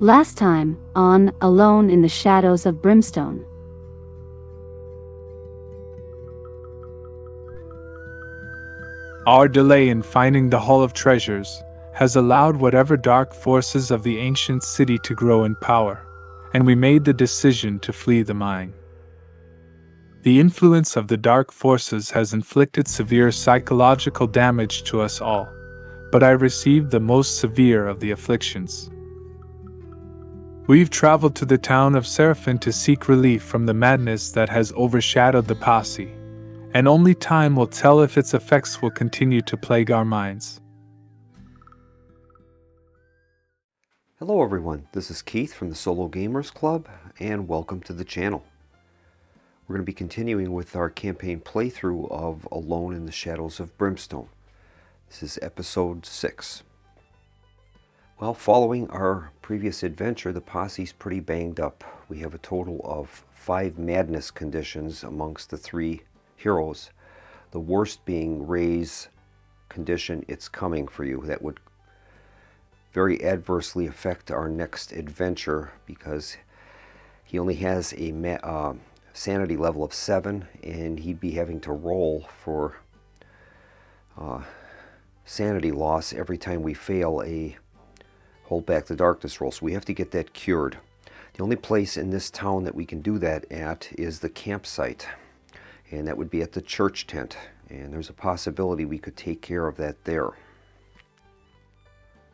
Last time, on Alone in the Shadows of Brimstone. Our delay in finding the Hall of Treasures has allowed whatever dark forces of the ancient city to grow in power, and we made the decision to flee the mine. The influence of the dark forces has inflicted severe psychological damage to us all, but I received the most severe of the afflictions. We've traveled to the town of Seraphin to seek relief from the madness that has overshadowed the posse, and only time will tell if its effects will continue to plague our minds. Hello everyone, this is Keith from the Solo Gamers Club, and welcome to the channel. We're going to be continuing with our campaign playthrough of Alone in the Shadows of Brimstone. This is episode 6. Well, following our previous adventure, the posse's pretty banged up. We have a total of 5 madness conditions amongst the 3 heroes. The worst being Ray's condition, It's Coming for You. That would very adversely affect our next adventure because he only has a sanity level of 7, and he'd be having to roll for sanity loss every time we fail a Hold Back the Darkness roll. So we have to get that cured. The only place in this town that we can do that at is the campsite, and that would be at the church tent, and there's a possibility we could take care of that there.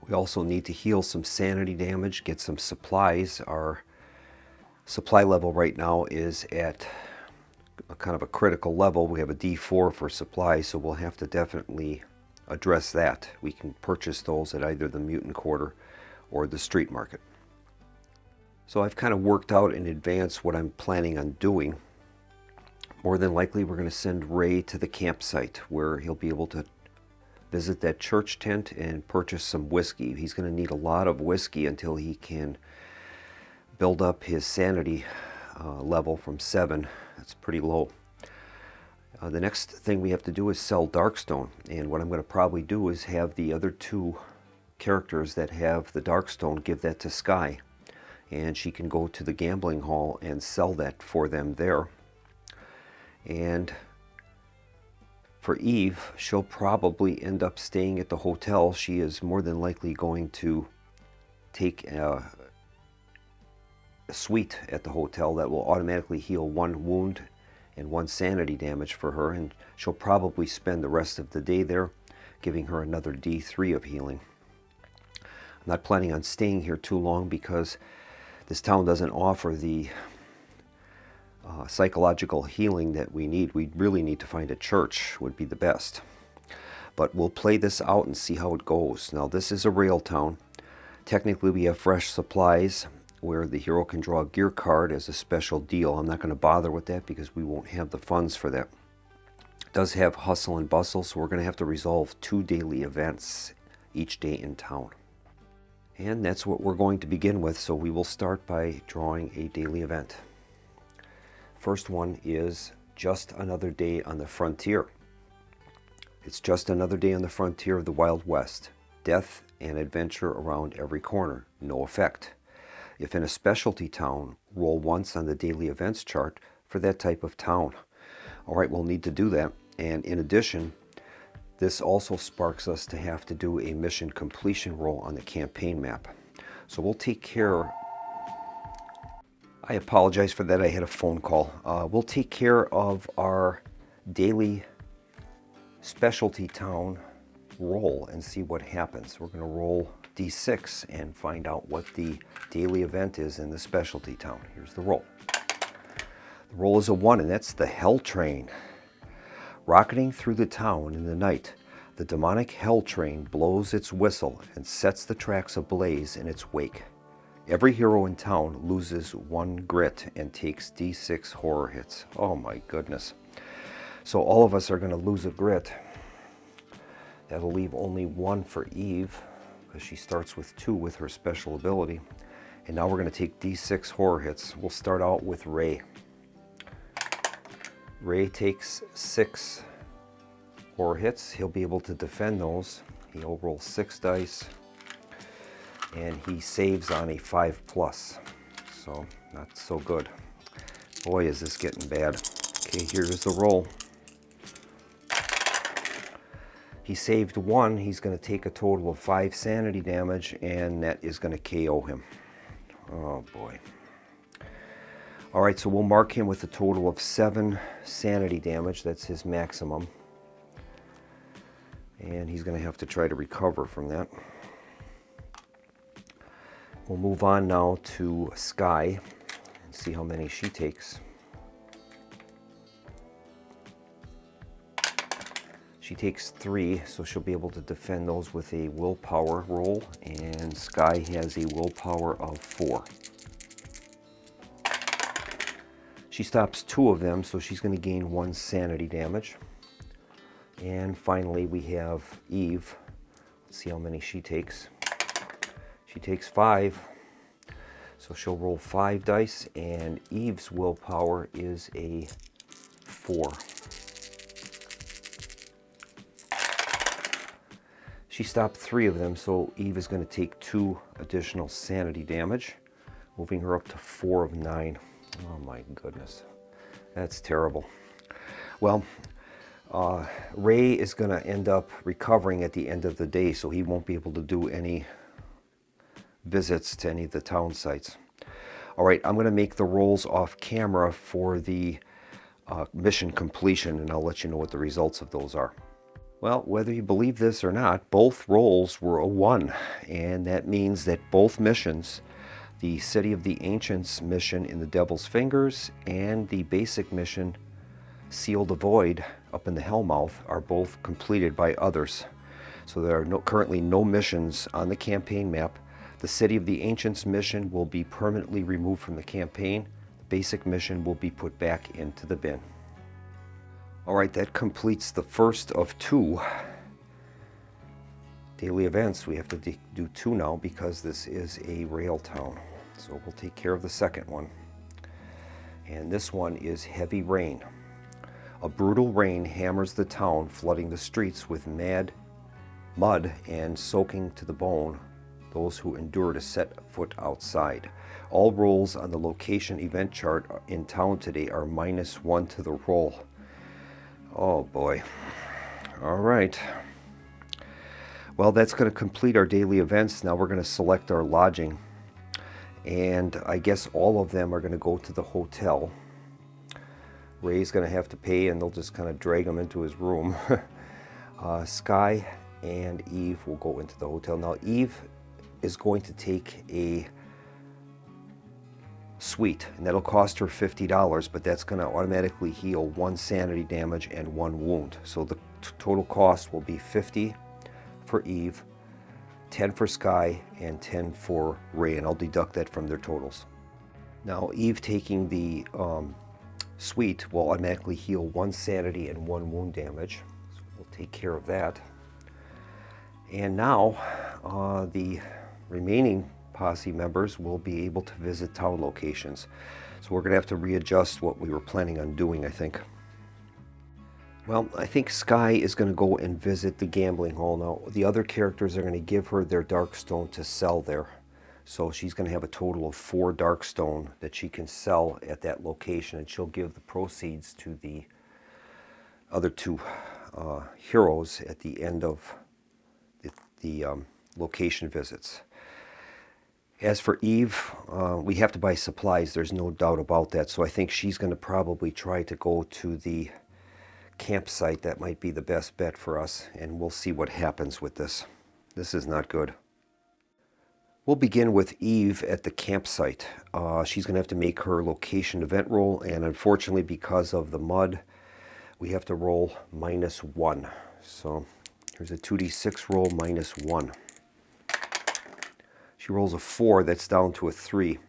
We also need to heal some sanity damage, get some supplies. Our supply level right now is at a kind of a critical level. We have a D4 for supplies, so we'll have to definitely address that. We can purchase those at either the Mutant Quarter or the street market. So I've kind of worked out in advance what I'm planning on doing. More than likely we're going to send Ray to the campsite where he'll be able to visit that church tent and purchase some whiskey. He's going to need a lot of whiskey until he can build up his sanity level from 7. That's pretty low. The next thing we have to do is sell Darkstone, and what I'm going to probably do is have the other 2 characters that have the Darkstone give that to Sky, and she can go to the gambling hall and sell that for them there. And for Eve, she'll probably end up staying at the hotel. She is more than likely going to take a suite at the hotel that will automatically heal 1 wound and 1 sanity damage for her, and she'll probably spend the rest of the day there, giving her another D3 of healing. I'm not planning on staying here too long because this town doesn't offer the psychological healing that we need. We really need to find a church, would be the best. But we'll play this out and see how it goes. Now, this is a rail town. Technically, we have fresh supplies where the hero can draw a gear card as a special deal. I'm not going to bother with that because we won't have the funds for that. It does have hustle and bustle, so we're going to have to resolve 2 daily events each day in town. And that's what we're going to begin with, so we will start by drawing a daily event. First one is Just Another Day on the Frontier. It's just another day on the frontier of the Wild West. Death and adventure around every corner. No effect. If in a specialty town, roll once on the daily events chart for that type of town. All right, we'll need to do that. And in addition, this also sparks us to have to do a mission completion roll on the campaign map. So we'll take care. I apologize for that, I had a phone call. We'll take care of our daily specialty town roll and see what happens. We're going to roll D6 and find out what the daily event is in the specialty town. Here's the roll. The roll is a 1, and that's the Hell Train. Rocketing through the town in the night, the demonic Hell Train blows its whistle and sets the tracks ablaze in its wake. Every hero in town loses 1 grit and takes D6 horror hits. Oh my goodness. So all of us are going to lose a grit. That'll leave only 1 for Eve, because she starts with 2 with her special ability. And now we're going to take D6 horror hits. We'll start out with Ray. Ray takes 6 horror hits. He'll be able to defend those. He'll roll 6 dice. and he saves on a 5+, so not so good. Boy, is this getting bad. Okay, here's the roll. He saved 1. He's going to take a total of 5 sanity damage, and that is going to KO him. Oh boy. Alright, so we'll mark him with a total of 7 sanity damage. That's his maximum. And he's going to have to try to recover from that. We'll move on now to Sky and see how many she takes. She takes 3, so she'll be able to defend those with a willpower roll, and Sky has a willpower of 4. She stops 2 of them, so she's going to gain 1 sanity damage. And finally we have Eve. Let's see how many she takes. She takes 5, so she'll roll 5 dice, and Eve's willpower is a 4. She stopped 3 of them, so Eve is going to take 2 additional sanity damage, moving her up to 4 of 9. Oh my goodness, that's terrible. Well, Ray is going to end up recovering at the end of the day, so he won't be able to do any visits to any of the town sites. All right, I'm going to make the rolls off camera for the mission completion, and I'll let you know what the results of those are. Well, whether you believe this or not, both rolls were a 1, and that means that both missions, the City of the Ancients mission in the Devil's Fingers and the basic mission Seal the Void up in the Hellmouth, are both completed by others. So there are currently no missions on the campaign map. The City of the Ancients mission will be permanently removed from the campaign. The basic mission will be put back into the bin. Alright, that completes the first of 2 daily events. We have to do 2 now because this is a rail town. So we'll take care of the second one. And this one is Heavy Rain. A brutal rain hammers the town, flooding the streets with mud and soaking to the bone those who endure to set foot outside. All rolls on the location event chart in town today are -1 to the roll. Oh boy. All right. Well, that's going to complete our daily events. Now we're going to select our lodging. And I guess all of them are going to go to the hotel. Ray's going to have to pay, and they'll just kind of drag him into his room. Sky and Eve will go into the hotel. Now Eve is going to take a suite, and that'll cost her $50, but that's going to automatically heal 1 sanity damage and 1 wound. So the total cost will be 50 for Eve, 10 for Sky, and 10 for Ray, and I'll deduct that from their totals. Now Eve taking the suite will automatically heal 1 sanity and 1 wound damage, so we'll take care of that. And now the remaining posse members will be able to visit town locations. So we're going to have to readjust what we were planning on doing, I think. Well, I think Sky is going to go and visit the gambling hall. Now, the other characters are going to give her their Darkstone to sell there. So she's going to have a total of 4 Darkstone that she can sell at that location, and she'll give the proceeds to the other 2 heroes at the end of the location visits. As for Eve, we have to buy supplies, there's no doubt about that, so I think she's going to probably try to go to the campsite. That might be the best bet for us, and we'll see what happens with this. This is not good. We'll begin with Eve at the campsite. She's going to have to make her location event roll, and unfortunately because of the mud, we have to roll -1. So here's a 2d6 roll, -1. She rolls a 4, that's down to a 3.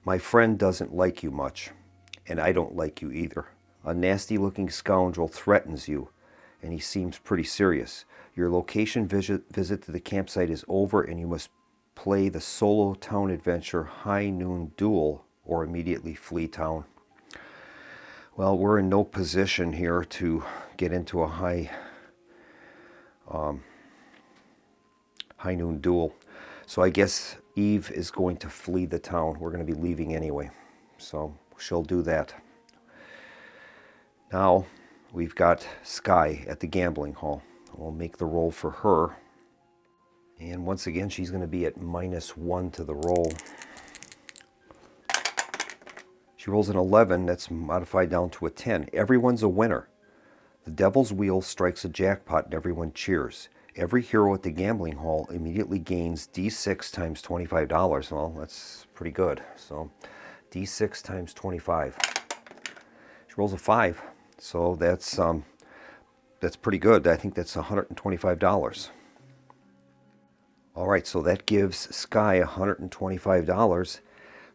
My friend doesn't like you much, and I don't like you either. A nasty-looking scoundrel threatens you, and he seems pretty serious. Your location visit to the campsite is over, and you must play the solo town adventure High Noon Duel or immediately flee town. Well, we're in no position here to get into a High Noon Duel. So I guess Eve is going to flee the town. We're going to be leaving anyway. So she'll do that. Now we've got Sky at the gambling hall. We'll make the roll for her. And once again, she's going to be at -1 to the roll. She rolls an 11. That's modified down to a 10. Everyone's a winner. The devil's wheel strikes a jackpot and everyone cheers. Every hero at the gambling hall immediately gains D6 times $25. Well, that's pretty good. So D6 times 25. She rolls a 5. So that's pretty good. I think that's $125. All right, so that gives Sky $125.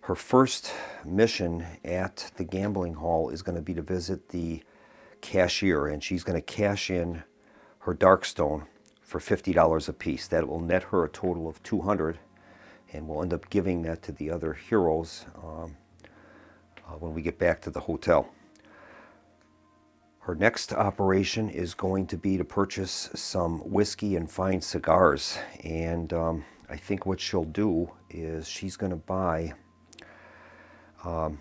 Her first mission at the gambling hall is going to be to visit the cashier, and she's going to cash in her Darkstone for $50 a piece. That will net her a total of $200, and we'll end up giving that to the other heroes when we get back to the hotel. Her next operation is going to be to purchase some whiskey and fine cigars, and I think what she'll do is she's going to buy I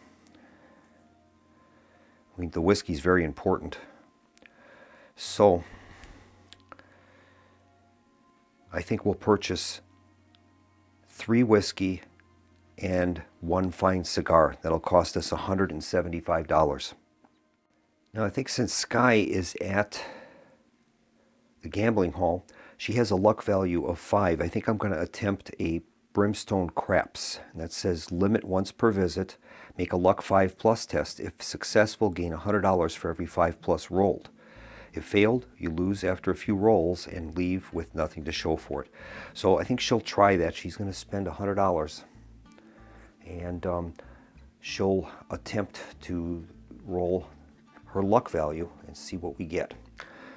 mean, the whiskey is very important. So I think we'll purchase 3 whiskey and 1 fine cigar. That'll cost us $175. Now I think since Sky is at the gambling hall, she has a luck value of 5. I think I'm going to attempt a Brimstone Craps. And that says limit once per visit. Make a luck 5+ test. If successful, gain $100 for every 5+ rolled. If failed, you lose after a few rolls and leave with nothing to show for it. So I think she'll try that. She's going to spend $100, and she'll attempt to roll her luck value and see what we get.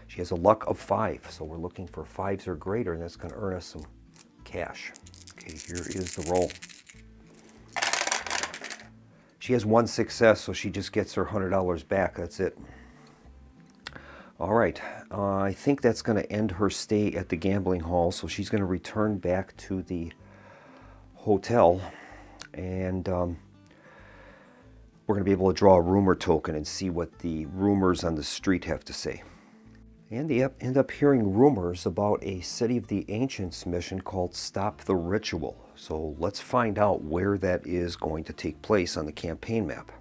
She has a luck of 5, so we're looking for 5s or greater, and that's going to earn us some cash. Okay, here is the roll. She has 1 success, so she just gets her $100 back. That's it. All right, I think that's going to end her stay at the gambling hall, so she's going to return back to the hotel, and we're going to be able to draw a rumor token and see what the rumors on the street have to say. And they end up hearing rumors about a City of the Ancients mission called Stop the Ritual. So let's find out where that is going to take place on the campaign map.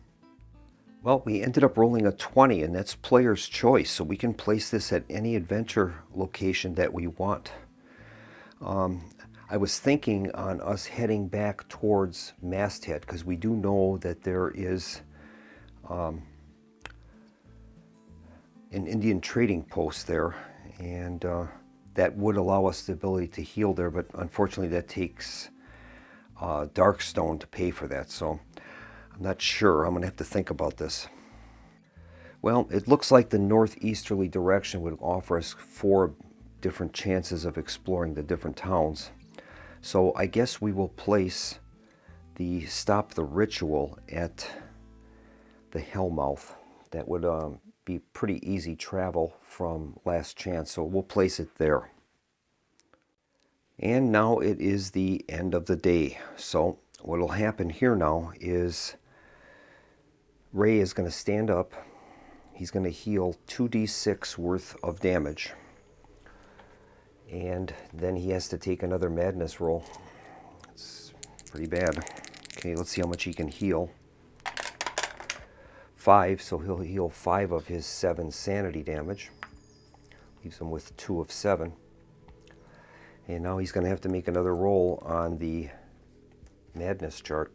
Well, we ended up rolling a 20, and that's player's choice, so we can place this at any adventure location that we want. I was thinking on us heading back towards Masthead, because we do know that there is an Indian trading post there, and that would allow us the ability to heal there, but unfortunately that takes Darkstone to pay for that, so I'm not sure. I'm going to have to think about this. Well, it looks like the northeasterly direction would offer us 4 different chances of exploring the different towns. So I guess we will place the Stop the Ritual at the Hellmouth. That would be pretty easy travel from Last Chance, so we'll place it there. And now it is the end of the day. So what will happen here now is Ray is going to stand up. He's going to heal 2d6 worth of damage. And then he has to take another madness roll. It's pretty bad. Okay, let's see how much he can heal. 5, so he'll heal 5 of his 7 sanity damage. Leaves him with 2 of 7. And now he's going to have to make another roll on the madness chart.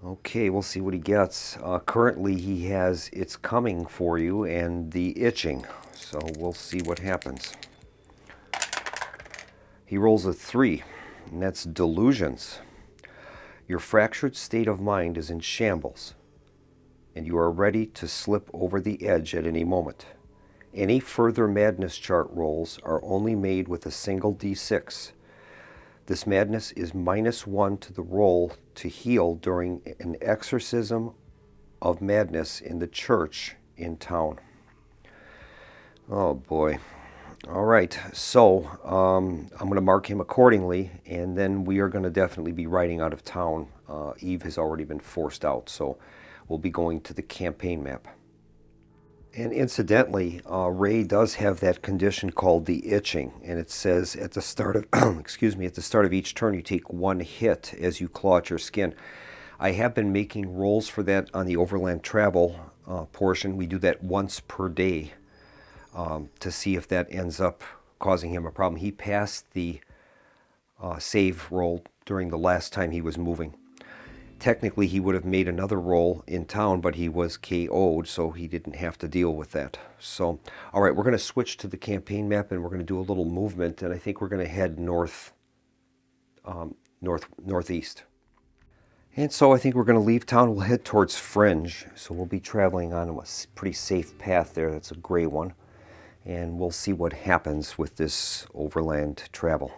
Okay, we'll see what he gets. Currently he has It's Coming for You and the Itching, so we'll see what happens. He rolls a 3, and that's Delusions. Your fractured state of mind is in shambles, and you are ready to slip over the edge at any moment. Any further madness chart rolls are only made with a single d6. This madness is -1 to the roll to heal during an exorcism of madness in the church in town. Oh boy. All right, so I'm going to mark him accordingly, and then we are going to definitely be riding out of town. Eve has already been forced out, so we'll be going to the campaign map. And incidentally, Ray does have that condition called the itching, and it says at the start of excuse me, at the start of each turn you take one hit as you claw at your skin. I have been making rolls for that on the overland travel portion. We do that once per day to see if that ends up causing him a problem. He passed the save roll during the last time he was moving. Technically, he would have made another roll in town, but he was KO'd, so he didn't have to deal with that. So, all right, we're going to switch to the campaign map, and we're going to do a little movement, and I think we're going to head northeast. And so I think we're going to leave town. We'll head towards Fringe, so we'll be traveling on a pretty safe path there. That's a gray one, and we'll see what happens with this overland travel.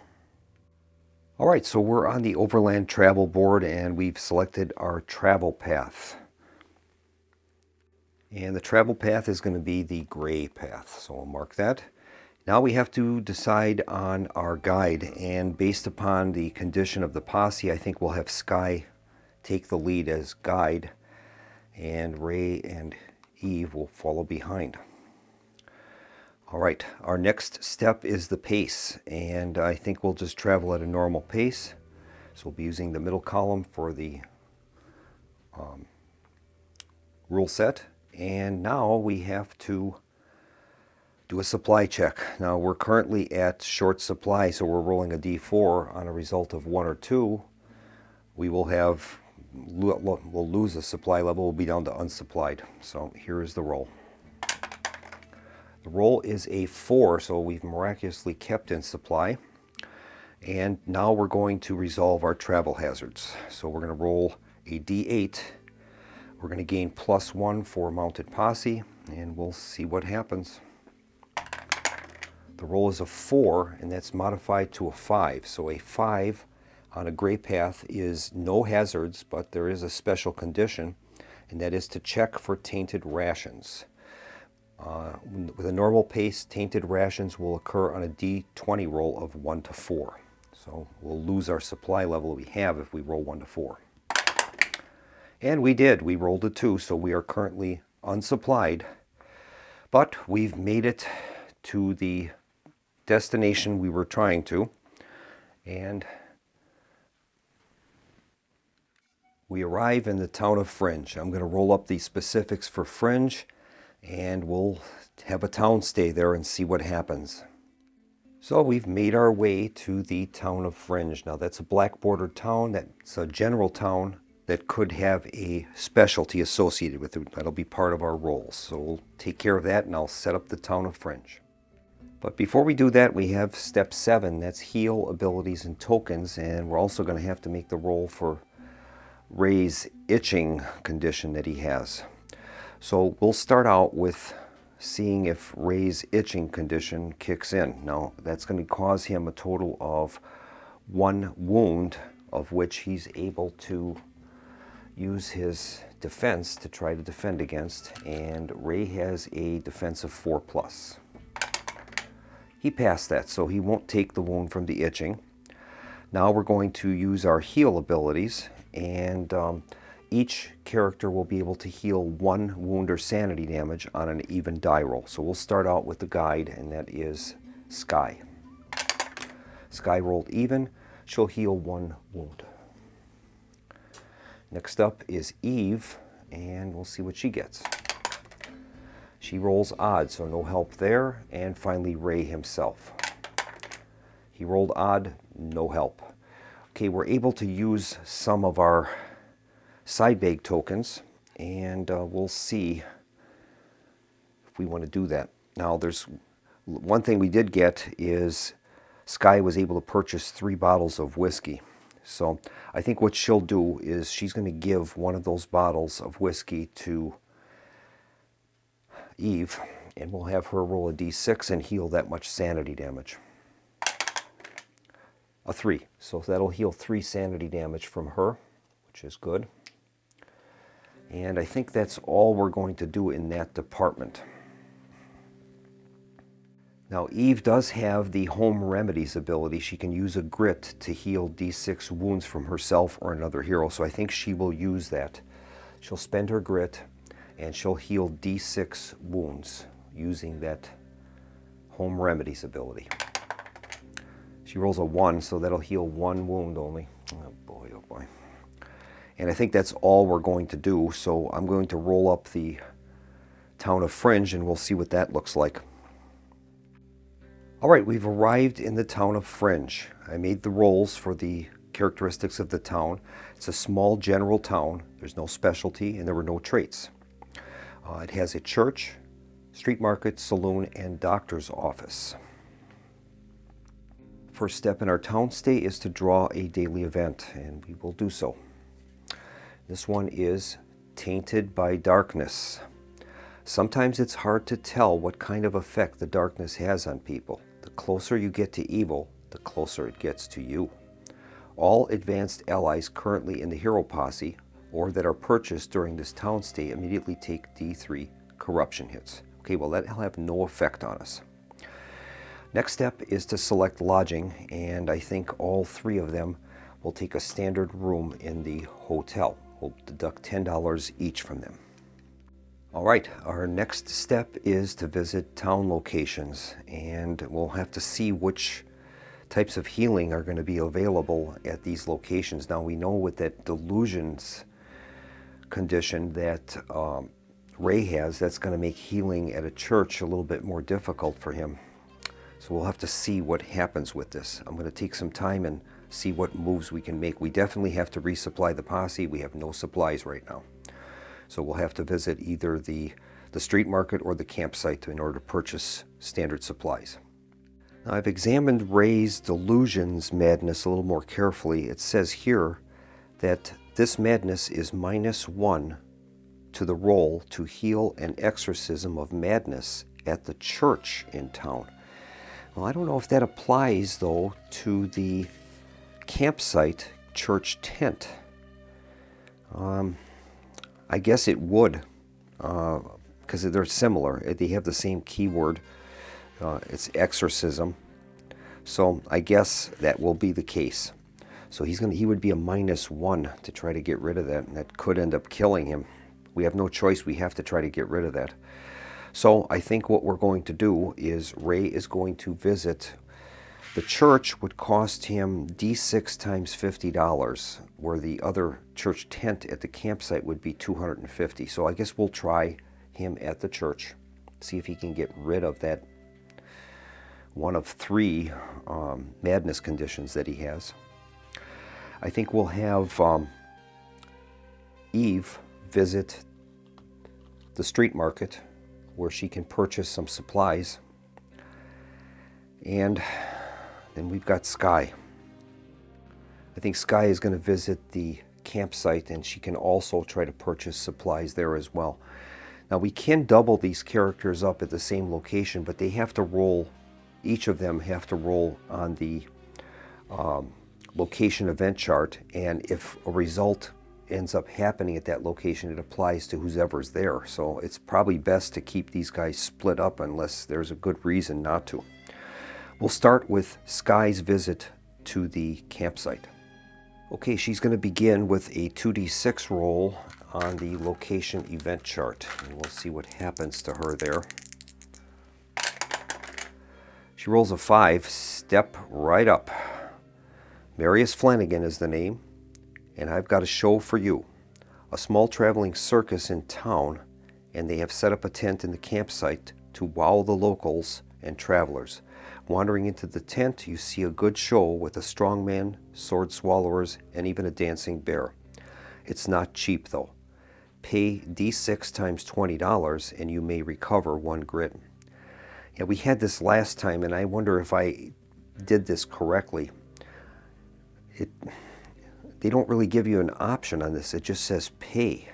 All right, so we're on the overland travel board and we've selected our travel path. And the travel path is going to be the gray path, so we'll mark that. Now we have to decide on our guide, and based upon the condition of the posse, I think we'll have Sky take the lead as guide, and Ray and Eve will follow behind. All right, our next step is the pace, and I think we'll just travel at a normal pace. So we'll be using the middle column for the rule set. And now we have to do a supply check. Now we're currently at short supply, so we're rolling a d4 on a result of 1 or 2. We'll lose a supply level, we'll be down to unsupplied. So here is the roll. The roll is a 4, so we've miraculously kept in supply. And now we're going to resolve our travel hazards. So we're going to roll a d8. We're going to gain +1 for mounted posse, and we'll see what happens. The roll is a 4, and that's modified to a 5. So a 5 on a gray path is no hazards, but there is a special condition, and that is to check for tainted rations. With a normal pace, tainted rations will occur on a d20 roll of 1 to 4. So we'll lose our supply level we have if we roll 1 to 4. And we did. We rolled a 2, so we are currently unsupplied. But we've made it to the destination we were trying to. And we arrive in the town of Fringe. I'm going to roll up the specifics for Fringe, and we'll have a town stay there and see what happens. So we've made our way to the town of Fringe. Now that's a black bordered town. That's a general town that could have a specialty associated with it. That'll be part of our rolls. So we'll take care of that, and I'll set up the town of Fringe. But before we do that, we have step 7. That's heal abilities and tokens, and we're also going to have to make the roll for Ray's itching condition that he has. So we'll start out with seeing if Ray's itching condition kicks in. Now that's going to cause him a total of 1 wound, of which he's able to use his defense to try to defend against, and Ray has a defense of 4+. He passed that, so he won't take the wound from the itching. Now we're going to use our heal abilities, and each character will be able to heal 1 wound or sanity damage on an even die roll. So we'll start out with the guide, and that is Sky. Sky rolled even. She'll heal 1 wound. Next up is Eve, and we'll see what she gets. She rolls odd, so no help there. And finally, Ray himself. He rolled odd, no help. Okay, we're able to use some of our side bag tokens, and we'll see if we want to do that. Now there's one thing we did get is Sky was able to purchase 3 bottles of whiskey. So I think what she'll do is she's going to give one of those bottles of whiskey to Eve, and we'll have her roll a d6 and heal that much sanity damage. A 3, so that'll heal 3 sanity damage from her, which is good. And I think that's all we're going to do in that department. Now Eve does have the home remedies ability. She can use a grit to heal D6 wounds from herself or another hero, so I think she will use that. She'll spend her grit and she'll heal D6 wounds using that home remedies ability. She rolls a 1, so that'll heal 1 wound only. Oh boy, oh boy. And I think that's all we're going to do, so I'm going to roll up the Town of Fringe and we'll see what that looks like. All right, we've arrived in the Town of Fringe. I made the rolls for the characteristics of the town. It's a small general town. There's no specialty and there were no traits. It has a church, street market, saloon, and doctor's office. First step in our town stay is to draw a daily event, and we will do so. This one is Tainted by Darkness. Sometimes it's hard to tell what kind of effect the darkness has on people. The closer you get to evil, the closer it gets to you. All advanced allies currently in the hero posse, or that are purchased during this town stay, immediately take D3 corruption hits. Okay, well that'll have no effect on us. Next step is to select lodging, and I think all 3 of them will take a standard room in the hotel. We'll deduct $10 each from them. All right, our next step is to visit town locations, and we'll have to see which types of healing are going to be available at these locations. Now we know with that delusions condition that Ray has, that's going to make healing at a church a little bit more difficult for him. So we'll have to see what happens with this. I'm going to take some time and see what moves we can make. We definitely have to resupply the posse. We have no supplies right now. So we'll have to visit either the street market or the campsite in order to purchase standard supplies. Now I've examined Ray's delusions madness a little more carefully. It says here that this madness is -1 to the roll to heal an exorcism of madness at the church in town. Well, I don't know if that applies, though, to the campsite church tent. I guess it would, because they're similar. They have the same keyword. It's exorcism. So I guess that will be the case. So he would be a -1 to try to get rid of that, and that could end up killing him. We have no choice. We have to try to get rid of that. So I think what we're going to do is Ray is going to visit the church. Would cost him D6 times $50, where the other church tent at the campsite would be $250. So I guess we'll try him at the church, see if he can get rid of that one of 3 madness conditions that he has. I think we'll have Eve visit the street market where she can purchase some supplies. And then we've got Sky. I think Sky is going to visit the campsite, and she can also try to purchase supplies there as well. Now we can double these characters up at the same location, but they have to roll, each of them have to roll on the location event chart, and if a result ends up happening at that location, it applies to whoever's there. So it's probably best to keep these guys split up unless there's a good reason not to. We'll start with Sky's visit to the campsite. Okay, she's going to begin with a 2d6 roll on the location event chart, and we'll see what happens to her there. She rolls a 5. Step right up. Marius Flanagan is the name, and I've got a show for you. A small traveling circus in town, and they have set up a tent in the campsite to wow the locals and travelers. Wandering into the tent, you see a good show with a strongman, sword swallowers, and even a dancing bear. It's not cheap, though. Pay D6 times $20, and you may recover 1 grit. Yeah, we had this last time, and I wonder if I did this correctly. They don't really give you an option on this. It just says pay.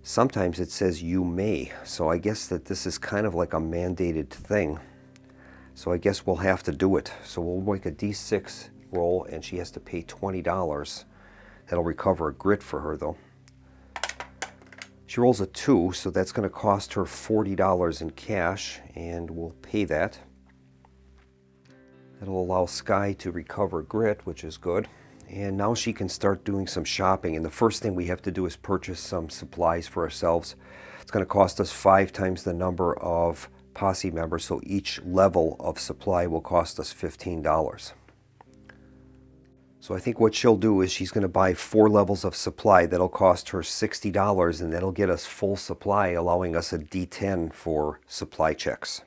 Sometimes it says you may. So I guess that this is kind of like a mandated thing. So I guess we'll have to do it. So we'll make a D6 roll, and she has to pay $20. That'll recover a grit for her, though. She She rolls a 2, so that's going to cost her $40 in cash, and we'll pay that. That'll allow Sky to recover grit, which is good. And now she can start doing some shopping, and the first thing we have to do is purchase some supplies for ourselves. It's going to cost us 5 times the number of posse members, so each level of supply will cost us $15. So I think what she'll do is she's going to buy 4 levels of supply. That'll cost her $60, and that'll get us full supply, allowing us a D10 for supply checks.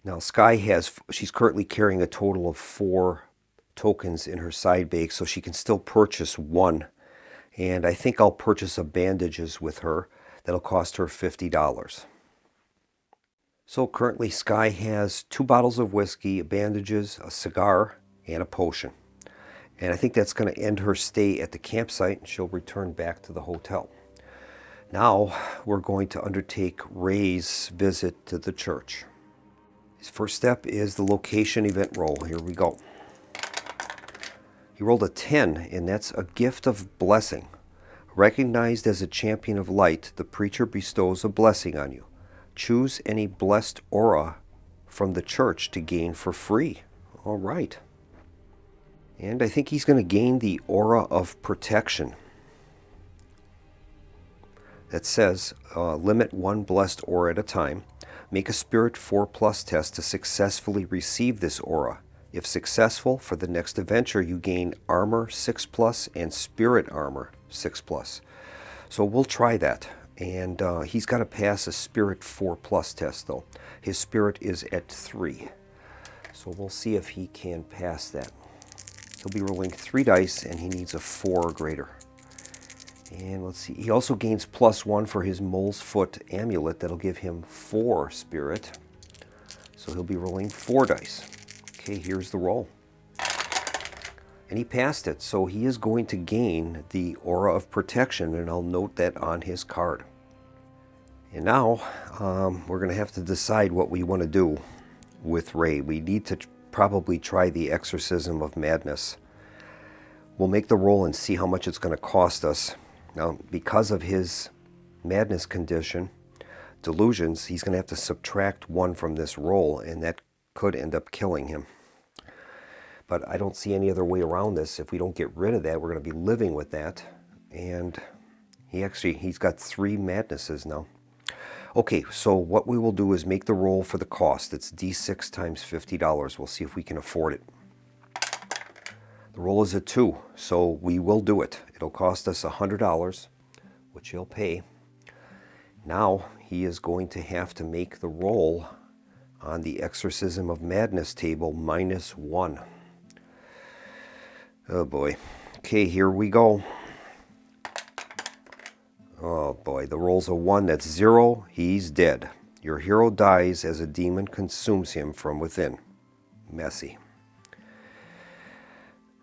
Now Sky she's currently carrying a total of 4 tokens in her side bag, so she can still purchase 1. And I think I'll purchase a bandages with her. That'll cost her $50. So currently Sky has 2 bottles of whiskey, bandages, a cigar, and a potion. And I think that's going to end her stay at the campsite, and she'll return back to the hotel. Now we're going to undertake Ray's visit to the church. His first step is the location event roll. Here we go. He rolled a 10, and that's a gift of blessing. Recognized as a champion of light, the preacher bestows a blessing on you. Choose any blessed aura from the church to gain for free. All right. And I think he's going to gain the aura of protection. That says, limit 1 blessed aura at a time. Make a Spirit 4+ test to successfully receive this aura. If successful, for the next adventure, you gain Armor 6+ and Spirit Armor 6+. So we'll try that. And he's got to pass a Spirit 4+ test, though. His Spirit is at 3. So we'll see if he can pass that. He'll be rolling 3 dice, and he needs a 4 or greater. And let's see. He also gains +1 for his Mole's Foot amulet. That'll give him 4 Spirit. So he'll be rolling 4 dice. Okay, here's the roll. And he passed it, so he is going to gain the Aura of Protection, and I'll note that on his card. And now, we're going to have to decide what we want to do with Ray. We need to probably try the Exorcism of Madness. We'll make the roll and see how much it's going to cost us. Now, because of his madness condition, delusions, he's going to have to subtract 1 from this roll, and that could end up killing him. But I don't see any other way around this. If we don't get rid of that, we're going to be living with that. And he's got 3 madnesses now. Okay, so what we will do is make the roll for the cost. It's D6 times $50. We'll see if we can afford it. The roll is a 2, so we will do it. It'll cost us $100, which he'll pay. Now he is going to have to make the roll on the Exorcism of Madness table -1. Oh boy. Okay, here we go. Oh boy, the roll's a 1. That's 0. He's dead. Your hero dies as a demon consumes him from within. Messy.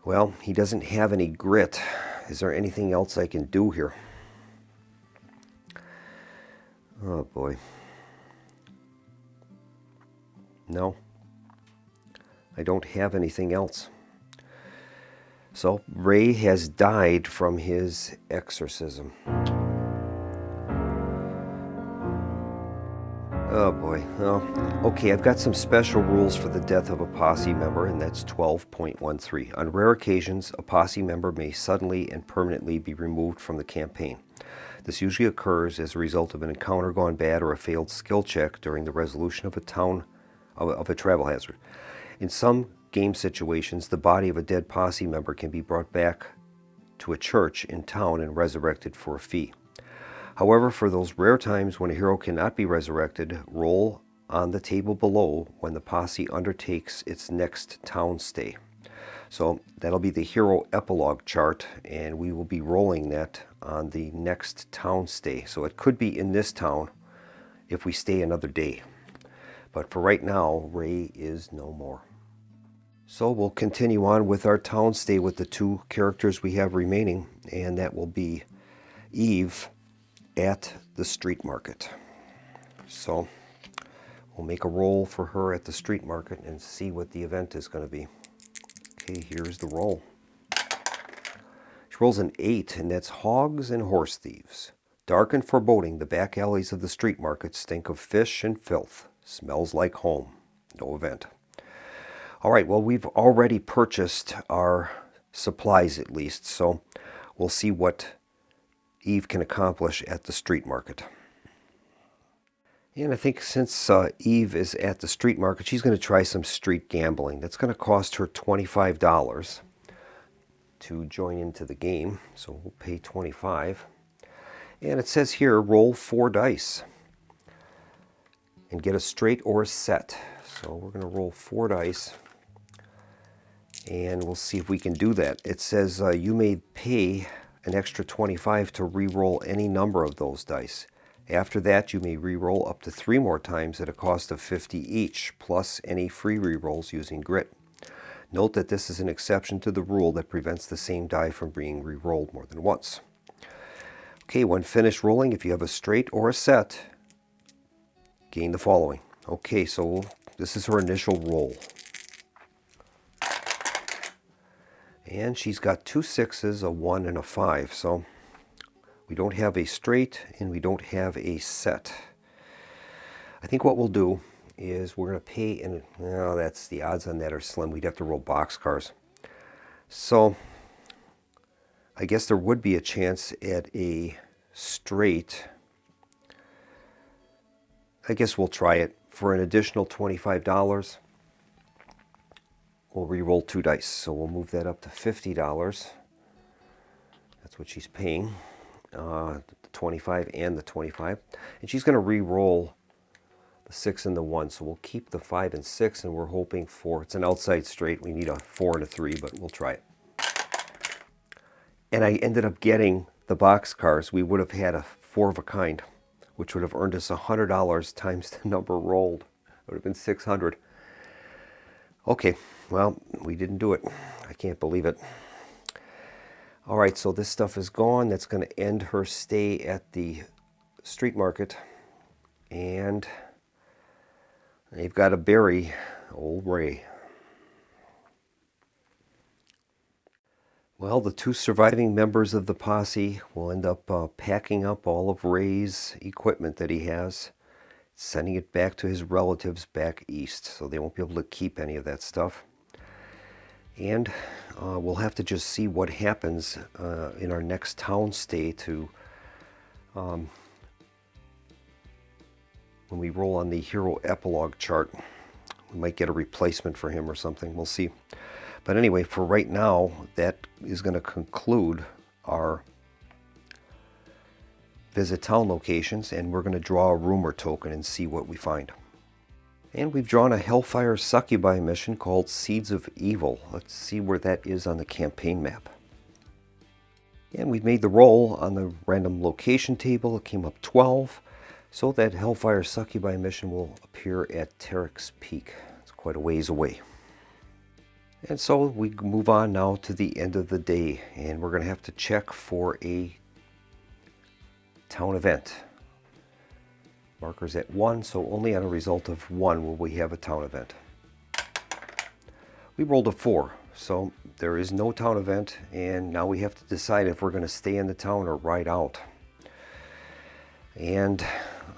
Well, he doesn't have any grit. Is there anything else I can do here? Oh boy. No. I don't have anything else. So, Ray has died from his exorcism. Oh boy. Oh, okay, I've got some special rules for the death of a posse member, and that's 12.13. On rare occasions, a posse member may suddenly and permanently be removed from the campaign. This usually occurs as a result of an encounter gone bad or a failed skill check during the resolution of a travel hazard. In some game situations, the body of a dead posse member can be brought back to a church in town and resurrected for a fee. However, for those rare times when a hero cannot be resurrected, roll on the table below when the posse undertakes its next town stay. So that'll be the hero epilogue chart, and we will be rolling that on the next town stay. So it could be in this town if we stay another day. But for right now, Ray is no more. So we'll continue on with our town stay with the 2 characters we have remaining, and that will be Eve at the street market. So we'll make a roll for her at the street market and see what the event is going to be. Okay, here's the roll. She rolls an 8, and that's hogs and horse thieves. Dark and foreboding, the back alleys of the street market stink of fish and filth. Smells like home. No event. All right, well, we've already purchased our supplies at least, so we'll see what Eve can accomplish at the street market. And I think since Eve is at the street market, she's going to try some street gambling. That's going to cost her $25 to join into the game, so we'll pay $25. And it says here, roll 4 dice and get a straight or a set. So we're going to roll 4 dice, and we'll see if we can do that. It says you may pay an extra $25 to re-roll any number of those dice. After that, you may re-roll up to 3 more times at a cost of $50 each, plus any free re-rolls using grit. Note that this is an exception to the rule that prevents the same die from being re-rolled more than once. Okay, when finished rolling, if you have a straight or a set, gain the following. Okay, so this is her initial roll. And she's got 2 6s, a 1, and a 5, so we don't have a straight and we don't have a set. I think what we'll do is we're going to pay, and that's the odds on that are slim. We'd have to roll boxcars. So I guess there would be a chance at a straight. I guess we'll try it. For an additional $25, we'll re-roll 2 dice. So we'll move that up to $50. That's what she's paying. The 25 and the 25. And she's going to re-roll the 6 and the 1. So we'll keep the 5 and 6, and we're hoping for, it's an outside straight. We need a 4 and a 3, but we'll try it. And I ended up getting the boxcars. We would have had a 4 of a kind, which would have earned us $100 times the number rolled. It would have been $600. Okay, well, we didn't do it. I can't believe it. All right, so this stuff is gone. That's going to end her stay at the street market. And they've got to bury old Ray. Well, the 2 surviving members of the posse will end up packing up all of Ray's equipment that he has, sending it back to his relatives back east, so they won't be able to keep any of that stuff. And we'll have to just see what happens in our next town stay to when we roll on the hero epilogue chart. We might get a replacement for him or something. We'll see. But anyway, for right now, that is going to conclude our visit town locations, and we're going to draw a rumor token and see what we find. And we've drawn a Hellfire Succubi mission called Seeds of Evil. Let's see where that is on the campaign map. And we've made the roll on the random location table. It came up 12, so that Hellfire Succubi mission will appear at Terek's Peak. It's quite a ways away. And so we move on now to the end of the day, and we're going to have to check for a town event. Markers at 1, so only on a result of 1 will we have a town event. We rolled a 4, so there is no town event, and now we have to decide if we're going to stay in the town or ride out. And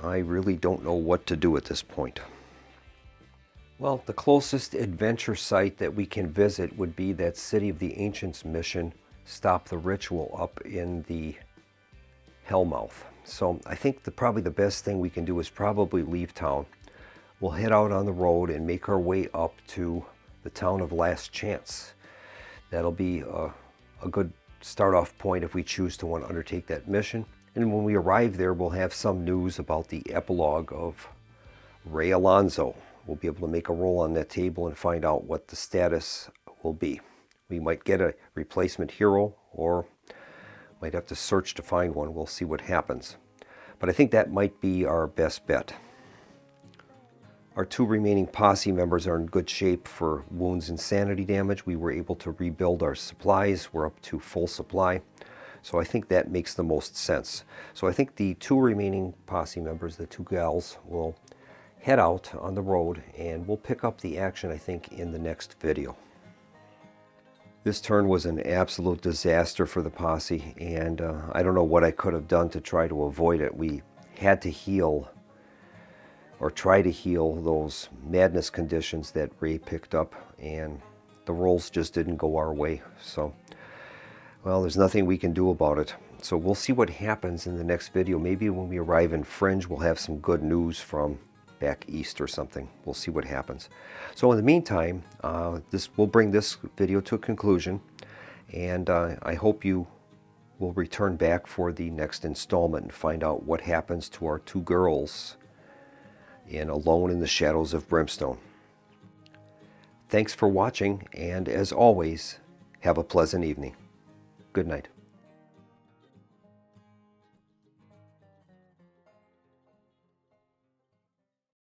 I really don't know what to do at this point. Well, the closest adventure site that we can visit would be that City of the Ancients mission, Stop the Ritual, up in the Hellmouth. So I think probably the best thing we can do is probably leave town. We'll head out on the road and make our way up to the town of Last Chance. That'll be a good start-off point if we choose to want to undertake that mission. And when we arrive there, we'll have some news about the epilogue of Ray Alonzo. We'll be able to make a roll on that table and find out what the status will be. We might get a replacement hero, or might have to search to find one. We'll see what happens. But I think that might be our best bet. Our 2 remaining posse members are in good shape for wounds and sanity damage. We were able to rebuild our supplies. We're up to full supply. So I think that makes the most sense. So I think the 2 remaining posse members, the 2 gals, will head out on the road, and we'll pick up the action, I think, in the next video. This turn was an absolute disaster for the posse, and I don't know what I could have done to try to avoid it. We had to heal, or try to heal, those madness conditions that Ray picked up, and the rolls just didn't go our way. So, well, there's nothing we can do about it. So we'll see what happens in the next video. Maybe when we arrive in Fringe, we'll have some good news from back east or something. We'll see what happens. So in the meantime, we'll bring this video to a conclusion, and I hope you will return back for the next installment and find out what happens to our two girls in Alone in the Shadows of Brimstone. Thanks for watching, and as always, have a pleasant evening. Good night.